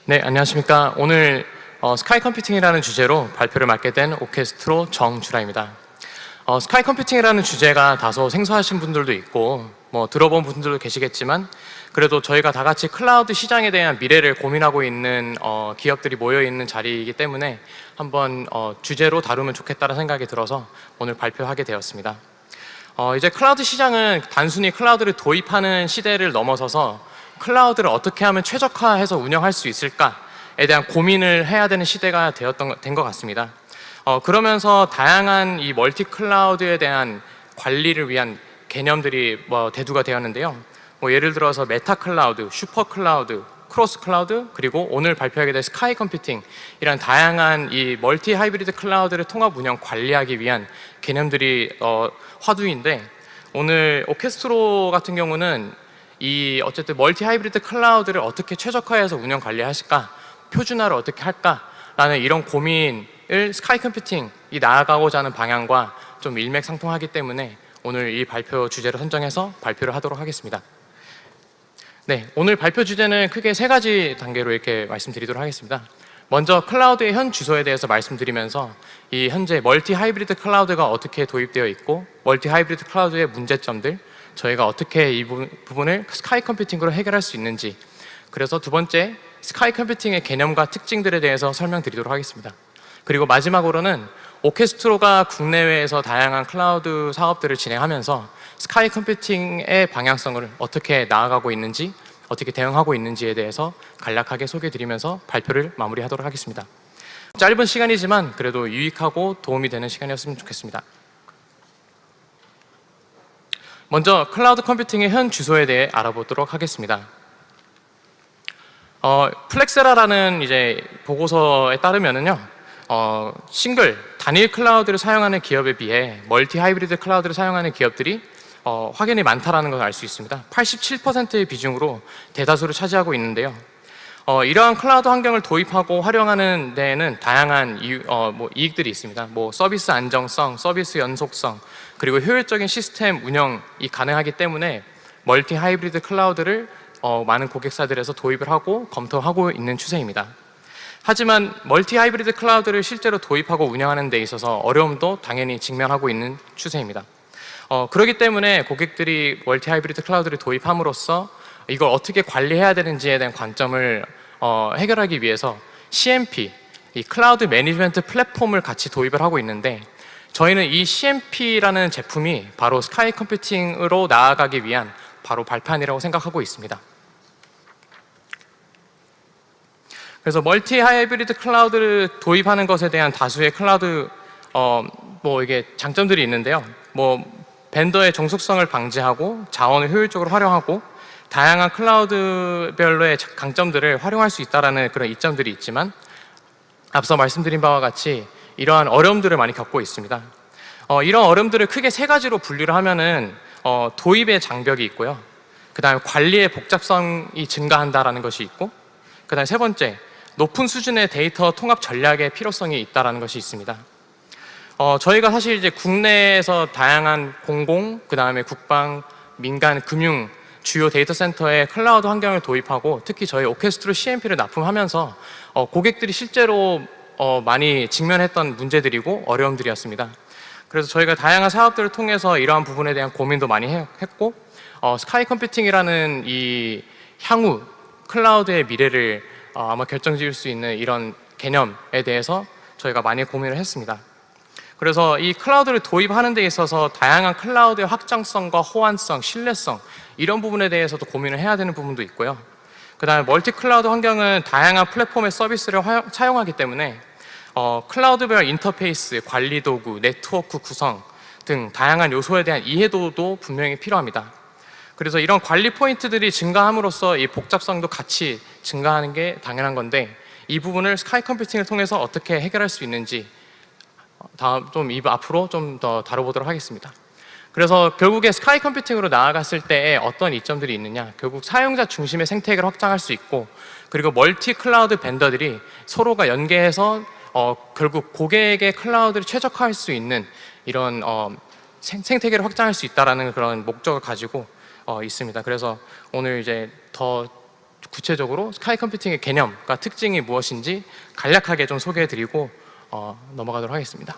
네, 안녕하십니까. 오늘 스카이 컴퓨팅이라는 주제로 발표를 맡게 된 오케스트로 정주라입니다. 스카이 컴퓨팅이라는 주제가 다소 생소하신 분들도 있고 들어본 분들도 계시겠지만 그래도 저희가 다 같이 클라우드 시장에 대한 미래를 고민하고 있는 기업들이 모여있는 자리이기 때문에 한번 주제로 다루면 좋겠다는 생각이 들어서 오늘 발표하게 되었습니다. 이제 클라우드 시장은 단순히 클라우드를 도입하는 시대를 넘어서서 클라우드를 어떻게 하면 최적화해서 운영할 수 있을까에 대한 고민을 해야 되는 시대가 된 것 같습니다. 그러면서 다양한 이 멀티 클라우드에 대한 관리를 위한 개념들이 대두가 되었는데요. 예를 들어서 메타 클라우드, 슈퍼 클라우드, 크로스 클라우드, 그리고 오늘 발표하게 될 스카이 컴퓨팅 이런 다양한 이 멀티 하이브리드 클라우드를 통합 운영 관리하기 위한 개념들이 화두인데, 오늘 오케스트로 같은 경우는 이 어쨌든 멀티 하이브리드 클라우드를 어떻게 최적화해서 운영 관리하실까, 표준화를 어떻게 할까라는 이런 고민을 스카이 컴퓨팅이 나아가고자 하는 방향과 좀 일맥상통하기 때문에 오늘 이 발표 주제를 선정해서 발표를 하도록 하겠습니다. 네, 오늘 발표 주제는 크게 세 가지 단계로 이렇게 말씀드리도록 하겠습니다. 먼저 클라우드의 현 주소에 대해서 말씀드리면서 이 현재 멀티 하이브리드 클라우드가 어떻게 도입되어 있고 멀티 하이브리드 클라우드의 문제점들, 저희가 어떻게 이 부분을 스카이 컴퓨팅으로 해결할 수 있는지, 그래서 두 번째 스카이 컴퓨팅의 개념과 특징들에 대해서 설명드리도록 하겠습니다. 그리고 마지막으로는 오케스트로가 국내외에서 다양한 클라우드 사업들을 진행하면서 스카이 컴퓨팅의 방향성을 어떻게 나아가고 있는지, 어떻게 대응하고 있는지에 대해서 간략하게 소개해드리면서 발표를 마무리하도록 하겠습니다. 짧은 시간이지만 그래도 유익하고 도움이 되는 시간이었으면 좋겠습니다. 먼저 클라우드 컴퓨팅의 현 주소에 대해 알아보도록 하겠습니다. 플렉세라라는 이제 보고서에 따르면은요, 싱글 단일 클라우드를 사용하는 기업에 비해 멀티 하이브리드 클라우드를 사용하는 기업들이 확연히 많다라는 걸 알 수 있습니다. 87%의 비중으로 대다수를 차지하고 있는데요. 이러한 클라우드 환경을 도입하고 활용하는 데에는 다양한 이익들이 있습니다. 서비스 안정성, 서비스 연속성, 그리고 효율적인 시스템 운영이 가능하기 때문에 멀티 하이브리드 클라우드를 많은 고객사들에서 도입을 하고 검토하고 있는 추세입니다. 하지만 멀티 하이브리드 클라우드를 실제로 도입하고 운영하는 데 있어서 어려움도 당연히 직면하고 있는 추세입니다. 그렇기 때문에 고객들이 멀티 하이브리드 클라우드를 도입함으로써 이걸 어떻게 관리해야 되는지에 대한 관점을 해결하기 위해서 CMP, 이 클라우드 매니지먼트 플랫폼을 같이 도입을 하고 있는데, 저희는 이 CMP라는 제품이 바로 스카이 컴퓨팅으로 나아가기 위한 바로 발판이라고 생각하고 있습니다. 그래서 멀티 하이브리드 클라우드를 도입하는 것에 대한 다수의 클라우드 이게 장점들이 있는데요. 벤더의 종속성을 방지하고 자원을 효율적으로 활용하고 다양한 클라우드별로의 강점들을 활용할 수 있다는 그런 이점들이 있지만, 앞서 말씀드린 바와 같이 이러한 어려움들을 많이 겪고 있습니다. 이런 어려움들을 크게 세 가지로 분류를 하면은 도입의 장벽이 있고요, 그 다음에 관리의 복잡성이 증가한다라는 것이 있고, 그 다음에 세 번째 높은 수준의 데이터 통합 전략의 필요성이 있다라는 것이 있습니다. 저희가 사실 이제 국내에서 다양한 공공, 그 다음에 국방, 민간, 금융 주요 데이터 센터에 클라우드 환경을 도입하고 특히 저희 오케스트로 CMP를 납품하면서 고객들이 실제로 많이 직면했던 문제들이고 어려움들이었습니다. 그래서 저희가 다양한 사업들을 통해서 이러한 부분에 대한 고민도 많이 했고, 스카이 컴퓨팅이라는 이 향후 클라우드의 미래를 아마 결정지을 수 있는 이런 개념에 대해서 저희가 많이 고민을 했습니다. 그래서 이 클라우드를 도입하는 데 있어서 다양한 클라우드의 확장성과 호환성, 신뢰성 이런 부분에 대해서도 고민을 해야 되는 부분도 있고요. 그 다음에 멀티 클라우드 환경은 다양한 플랫폼의 서비스를 사용하기 때문에 클라우드별 인터페이스, 관리 도구, 네트워크 구성 등 다양한 요소에 대한 이해도도 분명히 필요합니다. 그래서 이런 관리 포인트들이 증가함으로써 이 복잡성도 같이 증가하는 게 당연한 건데, 이 부분을 스카이 컴퓨팅을 통해서 어떻게 해결할 수 있는지 앞으로 좀 더 다뤄보도록 하겠습니다. 그래서 결국에 스카이 컴퓨팅으로 나아갔을 때 어떤 이점들이 있느냐, 결국 사용자 중심의 생태계를 확장할 수 있고, 그리고 멀티 클라우드 벤더들이 서로가 연계해서 결국 고객에게 클라우드를 최적화할 수 있는 이런 생태계를 확장할 수 있다는 그런 목적을 가지고 있습니다. 그래서 오늘 이제 더 구체적으로 스카이 컴퓨팅의 개념과 특징이 무엇인지 간략하게 좀 소개해드리고 넘어가도록 하겠습니다.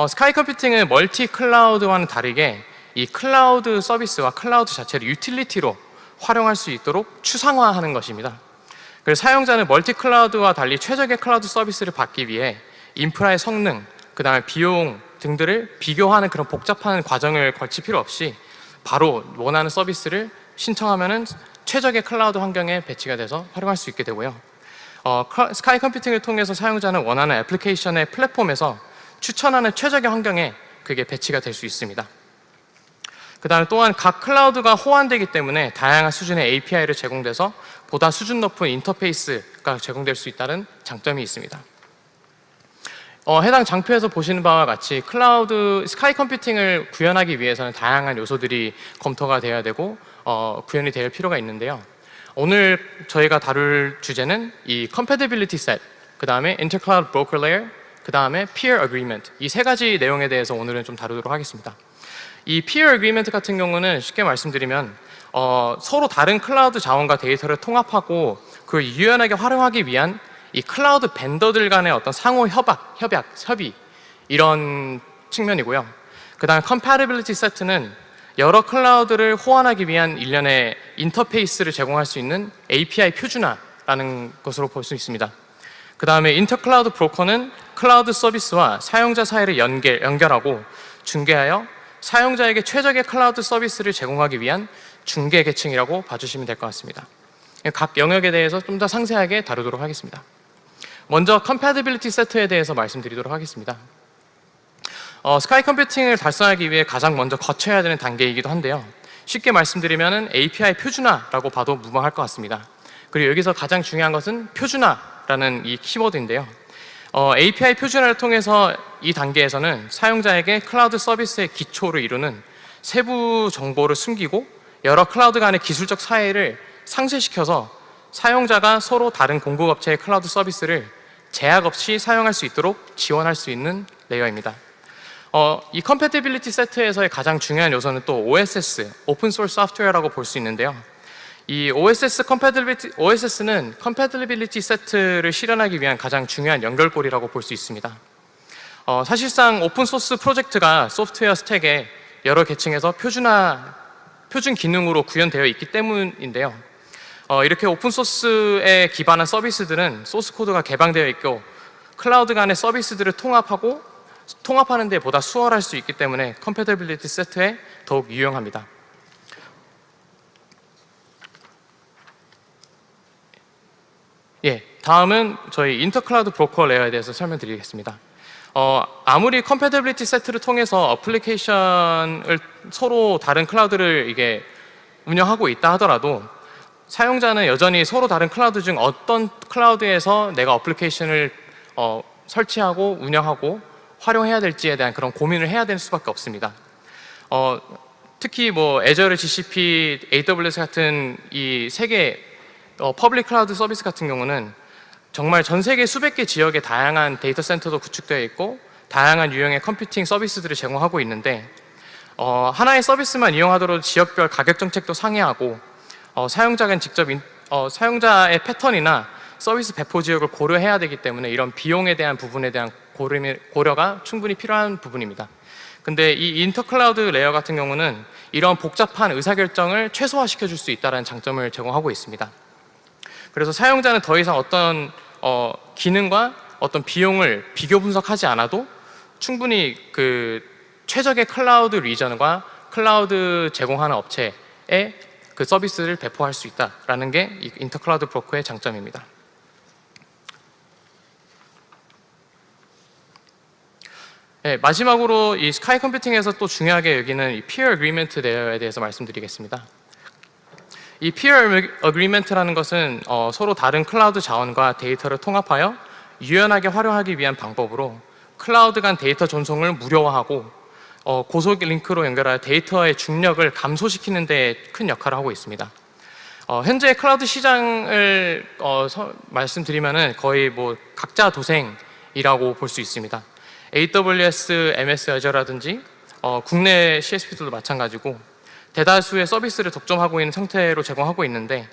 스카이 컴퓨팅은 멀티 클라우드와는 다르게 이 클라우드 서비스와 클라우드 자체를 유틸리티로 활용할 수 있도록 추상화하는 것입니다. 그래서 사용자는 멀티 클라우드와 달리 최적의 클라우드 서비스를 받기 위해 인프라의 성능, 그 다음에 비용 등들을 비교하는 그런 복잡한 과정을 거칠 필요 없이 바로 원하는 서비스를 신청하면은 최적의 클라우드 환경에 배치가 돼서 활용할 수 있게 되고요. 스카이 컴퓨팅을 통해서 사용자는 원하는 애플리케이션의 플랫폼에서 추천하는 최적의 환경에 그게 배치가 될 수 있습니다. 그 다음에 또한 각 클라우드가 호환되기 때문에 다양한 수준의 API를 제공돼서 보다 수준 높은 인터페이스가 제공될 수 있다는 장점이 있습니다. 해당 장표에서 보시는 바와 같이 클라우드 스카이 컴퓨팅을 구현하기 위해서는 다양한 요소들이 검토가 되어야 되고 구현이 될 필요가 있는데요. 오늘 저희가 다룰 주제는 이 compatibility set, 그 다음에 intercloud broker layer, 그 다음에 peer agreement, 이 세 가지 내용에 대해서 오늘은 좀 다루도록 하겠습니다. 이 peer agreement 같은 경우는 쉽게 말씀드리면 서로 다른 클라우드 자원과 데이터를 통합하고 그걸 유연하게 활용하기 위한 이 클라우드 벤더들 간의 어떤 상호 협의 이런 측면이고요. 그 다음에 compatibility set는 여러 클라우드를 호환하기 위한 일련의 인터페이스를 제공할 수 있는 API 표준화라는 것으로 볼 수 있습니다. 그 다음에 인터클라우드 브로커는 클라우드 서비스와 사용자 사이를 연결하고 중개하여 사용자에게 최적의 클라우드 서비스를 제공하기 위한 중개 계층이라고 봐주시면 될 것 같습니다. 각 영역에 대해서 좀 더 상세하게 다루도록 하겠습니다. 먼저 compatibility set에 대해서 말씀드리도록 하겠습니다. 스카이 컴퓨팅을 달성하기 위해 가장 먼저 거쳐야 되는 단계이기도 한데요. 쉽게 말씀드리면 API 표준화라고 봐도 무방할 것 같습니다. 그리고 여기서 가장 중요한 것은 표준화라는 이 키워드인데요. API 표준화를 통해서 이 단계에서는 사용자에게 클라우드 서비스의 기초를 이루는 세부 정보를 숨기고 여러 클라우드 간의 기술적 차이를 상쇄시켜서 사용자가 서로 다른 공급업체의 클라우드 서비스를 제약 없이 사용할 수 있도록 지원할 수 있는 레이어입니다. 이 compatibility set에서의 가장 중요한 요소는 또 OSS, Open Source Software라고 볼 수 있는데요. 이 OSS는 compatibility set를 실현하기 위한 가장 중요한 연결고리라고 볼 수 있습니다. 사실상 오픈소스 프로젝트가 소프트웨어 스택에 여러 계층에서 표준 기능으로 구현되어 있기 때문인데요. 이렇게 오픈소스에 기반한 서비스들은 소스 코드가 개방되어 있고 클라우드 간의 서비스들을 통합하는 데 보다 수월할 수 있기 때문에 compatibility set에 더욱 유용합니다. 다음은 저희 인터클라우드 브로커 레이어에 대해서 설명드리겠습니다. 아무리 compatibility set를 통해서 어플리케이션을 서로 다른 클라우드를 이게 운영하고 있다 하더라도 사용자는 여전히 서로 다른 클라우드 중 어떤 클라우드에서 내가 어플리케이션을 설치하고 운영하고 활용해야 될지에 대한 그런 고민을 해야 될 수밖에 없습니다. 특히 뭐 애저르, GCP, AWS 같은 이 세 개 퍼블릭 클라우드 서비스 같은 경우는 정말 전 세계 수백 개 지역에 다양한 데이터 센터도 구축되어 있고 다양한 유형의 컴퓨팅 서비스들을 제공하고 있는데 하나의 서비스만 이용하도록 지역별 가격 정책도 상이하고 사용자가 직접 사용자의 패턴이나 서비스 배포 지역을 고려해야 되기 때문에 이런 비용에 대한 부분에 대한 고려가 충분히 필요한 부분입니다. 근데 이 인터클라우드 레이어 같은 경우는 이런 복잡한 의사결정을 최소화시켜 줄 수 있다는 장점을 제공하고 있습니다. 그래서 사용자는 더 이상 어떤 기능과 어떤 비용을 비교 분석하지 않아도 충분히 그 최적의 클라우드 리전과 클라우드 제공하는 업체에 그 서비스를 배포할 수 있다라는 게 이 인터클라우드 브로커의 장점입니다. 마지막으로 이 스카이 컴퓨팅에서 또 중요하게 여기는 이 peer agreement 레이어에 대해서 말씀드리겠습니다. 이 peer agreement라는 것은 서로 다른 클라우드 자원과 데이터를 통합하여 유연하게 활용하기 위한 방법으로 클라우드 간 데이터 전송을 무료화하고 고속 링크로 연결하여 데이터의 중력을 감소시키는 데 큰 역할을 하고 있습니다. 현재 클라우드 시장을 말씀드리면은 거의 뭐 각자 도생이라고 볼 수 있습니다. AWS, MS Azure라든지 국내 CSP들도 마찬가지고 대다수의 서비스를 독점하고 있는 상태로 제공하고 있는데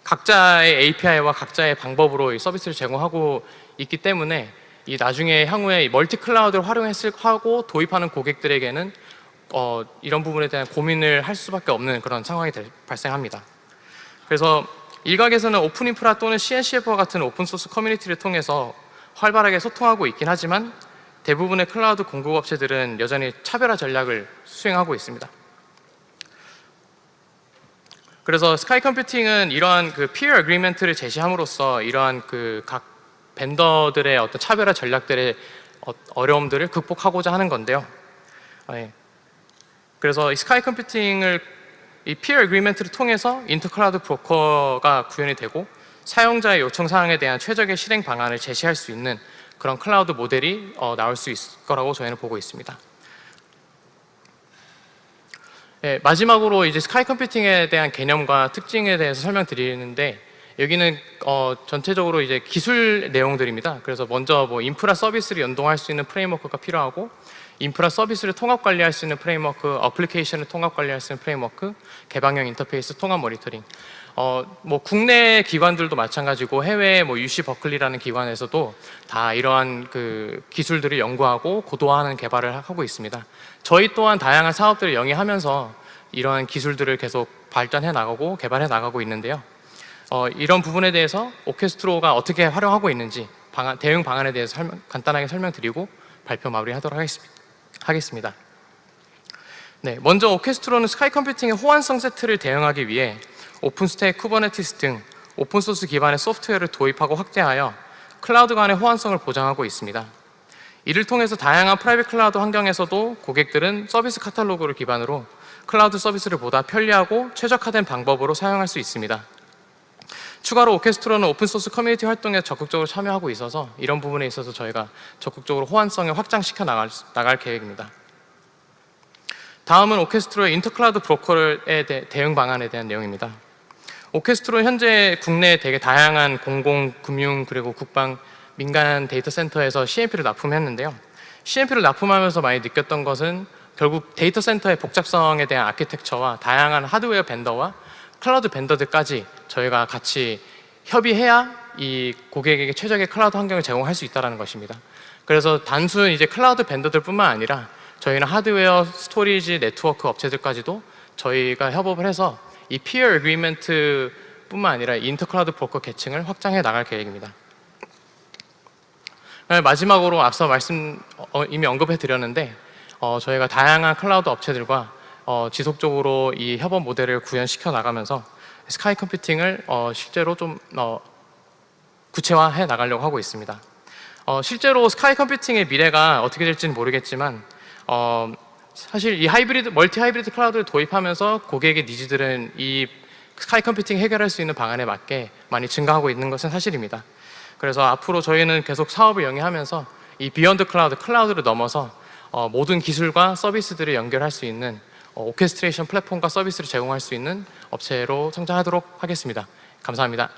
각자의 API와 각자의 방법으로 이 서비스를 제공하고 있기 때문에 이 나중에 향후에 이 멀티 클라우드를 하고 도입하는 고객들에게는 이런 부분에 대한 고민을 할 수밖에 없는 그런 상황이 발생합니다. 그래서 일각에서는 오픈 인프라 또는 CNCF와 같은 오픈 소스 커뮤니티를 통해서 활발하게 소통하고 있긴 하지만 대부분의 클라우드 공급 업체들은 여전히 차별화 전략을 수행하고 있습니다. 그래서 스카이 컴퓨팅은 이러한 그 peer agreement를 제시함으로써 이러한 그 각 벤더들의 어떤 차별화 전략들의 어려움들을 극복하고자 하는 건데요. 그래서 이 스카이 컴퓨팅을 이 peer agreement를 통해서 인터클라우드 브로커가 구현이 되고 사용자의 요청 사항에 대한 최적의 실행 방안을 제시할 수 있는 그런 클라우드 모델이 나올 수 있을 거라고 저희는 보고 있습니다. 네, 마지막으로 이제 스카이 컴퓨팅에 대한 개념과 특징에 대해서 설명드리는데 여기는 전체적으로 이제 기술 내용들입니다. 그래서 먼저 뭐 인프라 서비스를 연동할 수 있는 프레임워크가 필요하고 인프라 서비스를 통합 관리할 수 있는 프레임워크, 어플리케이션을 통합 관리할 수 있는 프레임워크, 개방형 인터페이스 통합 모니터링. 뭐 국내 기관들도 마찬가지고 해외 뭐 UC 버클리라는 기관에서도 다 이러한 그 기술들을 연구하고 고도화하는 개발을 하고 있습니다. 저희 또한 다양한 사업들을 영위하면서 이러한 기술들을 계속 발전해 나가고 개발해 나가고 있는데요. 이런 부분에 대해서 오케스트로가 어떻게 활용하고 있는지 대응 방안에 대해서 간단하게 설명드리고 발표 마무리하도록 하겠습니다. 네, 먼저 오케스트로는 스카이 컴퓨팅의 호환성 세트를 대응하기 위해 오픈스택, 쿠버네티스 등 오픈소스 기반의 소프트웨어를 도입하고 확대하여 클라우드 간의 호환성을 보장하고 있습니다. 이를 통해서 다양한 프라이빗 클라우드 환경에서도 고객들은 서비스 카탈로그를 기반으로 클라우드 서비스를 보다 편리하고 최적화된 방법으로 사용할 수 있습니다. 추가로 오케스트로는 오픈소스 커뮤니티 활동에 적극적으로 참여하고 있어서 이런 부분에 있어서 저희가 적극적으로 호환성을 확장시켜 나갈 계획입니다. 다음은 오케스트로의 인터클라우드 브로커의 대응 방안에 대한 내용입니다. 오케스트로 현재 국내 되게 다양한 공공, 금융, 그리고 국방, 민간 데이터 센터에서 CMP를 납품했는데요. CMP를 납품하면서 많이 느꼈던 것은 결국 데이터 센터의 복잡성에 대한 아키텍처와 다양한 하드웨어 벤더와 클라우드 벤더들까지 저희가 같이 협의해야 이 고객에게 최적의 클라우드 환경을 제공할 수 있다는 것입니다. 그래서 단순 이제 클라우드 벤더들뿐만 아니라 저희는 하드웨어, 스토리지, 네트워크 업체들까지도 저희가 협업을 해서 이 peer agreement 뿐만 아니라 인터클라우드 브로커 계층을 확장해 나갈 계획입니다. 마지막으로 앞서 이미 언급해 드렸는데 저희가 다양한 클라우드 업체들과 지속적으로 이 협업 모델을 구현시켜 나가면서 스카이 컴퓨팅을 실제로 좀 구체화해 나가려고 하고 있습니다. 실제로 스카이 컴퓨팅의 미래가 어떻게 될지는 모르겠지만 사실 이 멀티 하이브리드 클라우드를 도입하면서 고객의 니즈들은 이 스카이 컴퓨팅 해결할 수 있는 방안에 맞게 많이 증가하고 있는 것은 사실입니다. 그래서 앞으로 저희는 계속 사업을 영위하면서 이 비욘드 클라우드를 넘어서 모든 기술과 서비스들을 연결할 수 있는 오케스트레이션 플랫폼과 서비스를 제공할 수 있는 업체로 성장하도록 하겠습니다. 감사합니다.